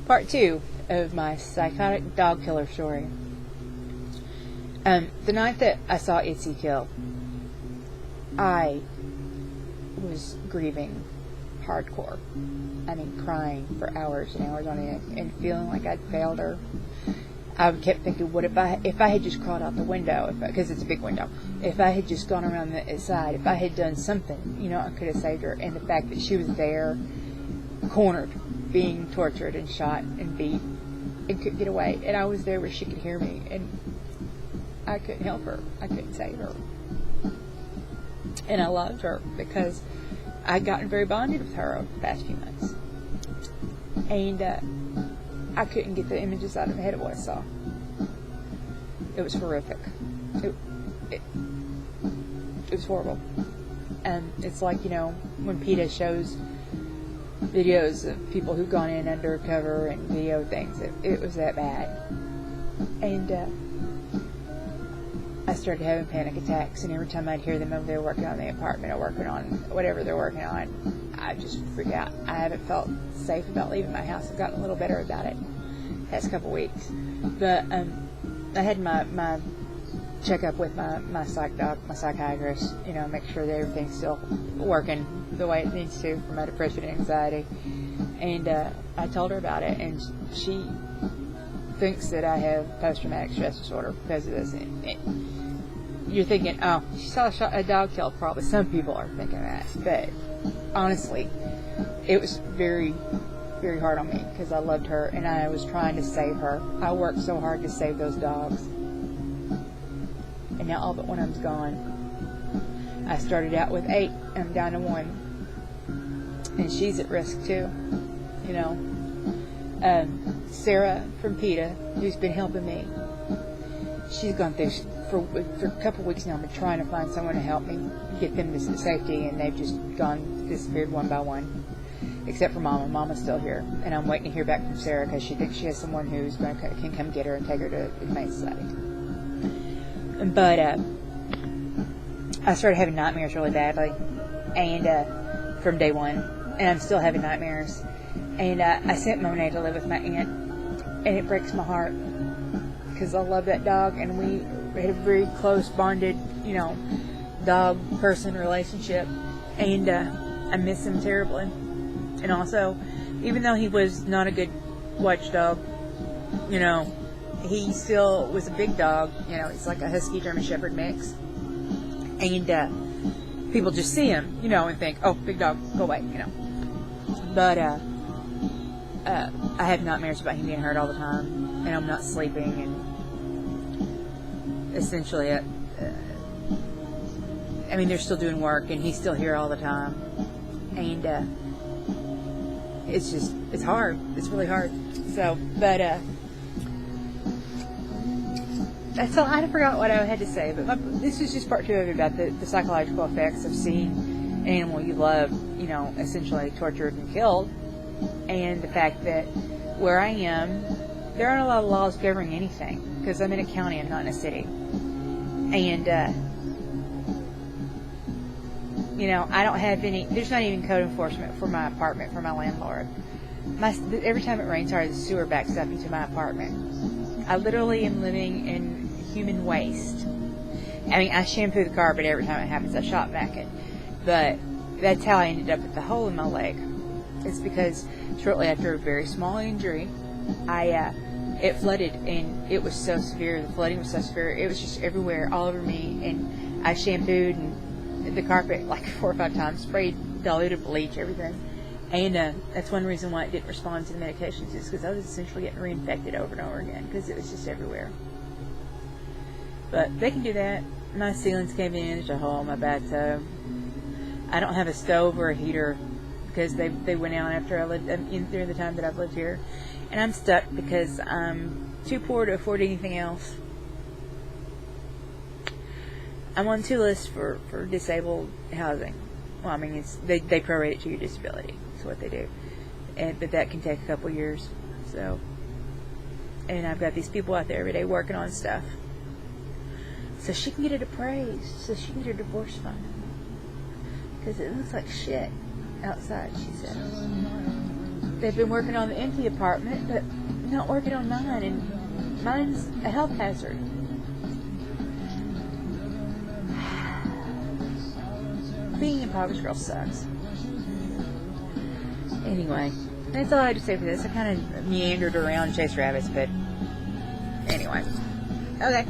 Part 2 of my psychotic dog killer story. The night that I saw Itzy kill, I was grieving hardcore. I mean, crying for hours and hours on end and feeling like I'd failed her. I kept thinking, what if I had just crawled out the window, because it's a big window, if I had just gone around the side, if I had done something, I could have saved her. And the fact that she was there, cornered, being tortured and shot and beat, and couldn't get away, and I was there where she could hear me, and I couldn't help her, I couldn't save her. And I loved her because I'd gotten very bonded with her over the past few months, and I couldn't get the images out of my head of what I saw. It was horrific. It was horrible. And it's like, when PETA shows videos of people who've gone in undercover and video things, it was that bad. And I started having panic attacks, and every time I'd hear them over there working on the apartment or working on whatever they're working on, I just freak out. I haven't felt safe about leaving my house. I've gotten a little better about it the past couple weeks. But I had my checkup with my psych doc, my psychiatrist, make sure that everything's still working the way it needs to for my depression and anxiety. And I told her about it, and she thinks that I have post-traumatic stress disorder because of this. You're thinking, oh, she saw a dog kill, probably. Some people are thinking that. But honestly, it was very, very hard on me because I loved her and I was trying to save her. I worked so hard to save those dogs. And now all but one of them's gone. I started out with 8, and I'm down to 1. And she's at risk too, Sarah from PETA, who's been helping me, she's gone through, for a couple of weeks now, I've been trying to find someone to help me get them to safety, and they've just disappeared one by one. Except for Mama. Mama's still here. And I'm waiting to hear back from Sarah because she thinks she has someone who's can come get her and take her to the Humane Society. But I started having nightmares really badly, and from day one, and I'm still having nightmares. And I sent Monet to live with my aunt, and it breaks my heart because I love that dog, and we had a very close bonded, dog-person relationship, and I miss him terribly. And also, even though he was not a good watchdog, he still was a big dog. He's like a Husky German Shepherd mix. And people just see him, and think, oh, big dog, go away, But I have nightmares about him being hurt all the time, and I'm not sleeping, and essentially, they're still doing work, and he's still here all the time. And it's hard. It's really hard. So, but that's all. I forgot what I had to say, but this is just part 2 of it about the psychological effects of seeing an animal you love, essentially tortured and killed, and the fact that where I am, there aren't a lot of laws governing anything, because I'm in a county, I'm not in a city, and I don't have any. There's not even code enforcement for my apartment for my landlord. Every time it rains hard, the sewer backs up into my apartment. I literally am living in human waste. I shampoo the carpet every time it happens. I shop vac it. But that's how I ended up with the hole in my leg. It's because shortly after a very small injury, it flooded, and it was so severe. The flooding was so severe. It was just everywhere, all over me. And I shampooed the carpet like 4 or 5 times, sprayed diluted bleach, everything. And that's one reason why it didn't respond to the medications, is because I was essentially getting reinfected over and over again because it was just everywhere. But they can do that. My ceilings came in. There's a hole in my bathtub. I don't have a stove or a heater because they went out after I lived during the time that I've lived here, and I'm stuck because I'm too poor to afford anything else. I'm on 2 lists for disabled housing. Well, they prorate it to your disability. That's what they do. But that can take a couple years. So, and I've got these people out there every day working on stuff. So she can get it appraised. So she can get her divorce fund. Because it looks like shit outside, she said. they've been working on the empty apartment, but not working on mine, and mine's a health hazard. Being an impoverished girl sucks. Anyway, that's all I had to say for this. I kind of meandered around and chased rabbits, but anyway. Okay.